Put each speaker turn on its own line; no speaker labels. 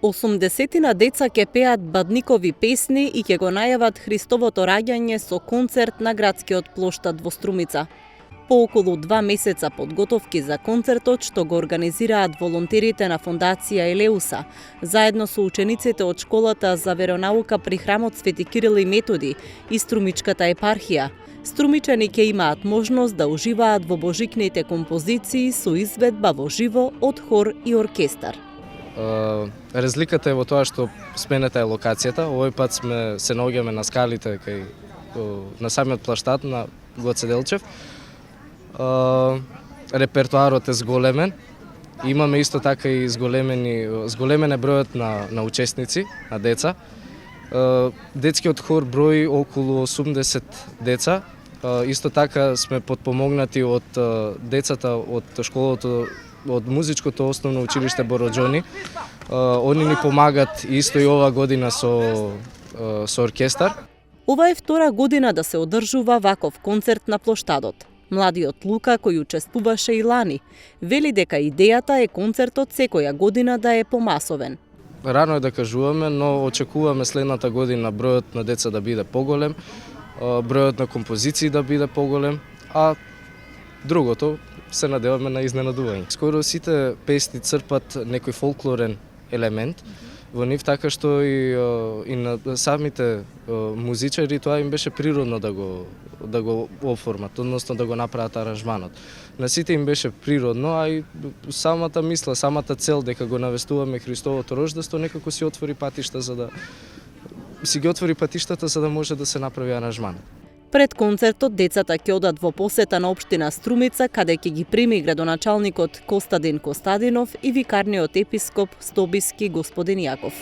Осумдесетина деца ќе пеат бадникови песни и ќе го најават Христовото раѓање со концерт на градскиот плоштад во Струмица. По околу 2 месеца подготовки за концертот што го организираат волонтерите на Фондација Елеуса, заедно со учениците од школата за веронаука при храмот Свети Кирил и Методи и Струмичката епархија, струмичани ќе имаат можност да уживаат во божикните композиции со изведба во живо од хор и оркестар.
Разликата е во тоа што сменета е локацијата. Овој пат се наоѓаме на скалите на самиот плаштад на Гоце Делчев. Репертоарот е зголемен. Имаме исто така и зголемен е бројот на учесници, на деца. Детскиот хор брои околу 80 деца. Исто така сме подпомогнати од децата од школото, од музичкото основно училиште Бороџони. Они ни помагат исто и ова година со оркестар.
Ова е втора година да се одржува ваков концерт на плоштадот. Младиот Лука, кој учествуваше и лани, вели дека идејата е концертот секоја година да е помасовен.
Рано е да кажуваме, но очекуваме следната година бројот на деца да биде поголем, бројот на композиции да биде поголем, а другото се надеваме на изненадување. Скоро сите песни црпат некој фолклорен елемент во нив, така што и на самите музичари тоа им беше природно да го оформат, односно да го направат аранжманот. На сите им беше природно, а и самата мисла, самата цел дека го навестуваме Христовото рождество некако си отвори патишта за да може да се направи аранжманот.
Пред концертот децата ќе одат во посета на општина Струмица, каде ќе ги прими градоначалникот Костадин Костадинов и викарниот епископ Стобиски господин Јаков.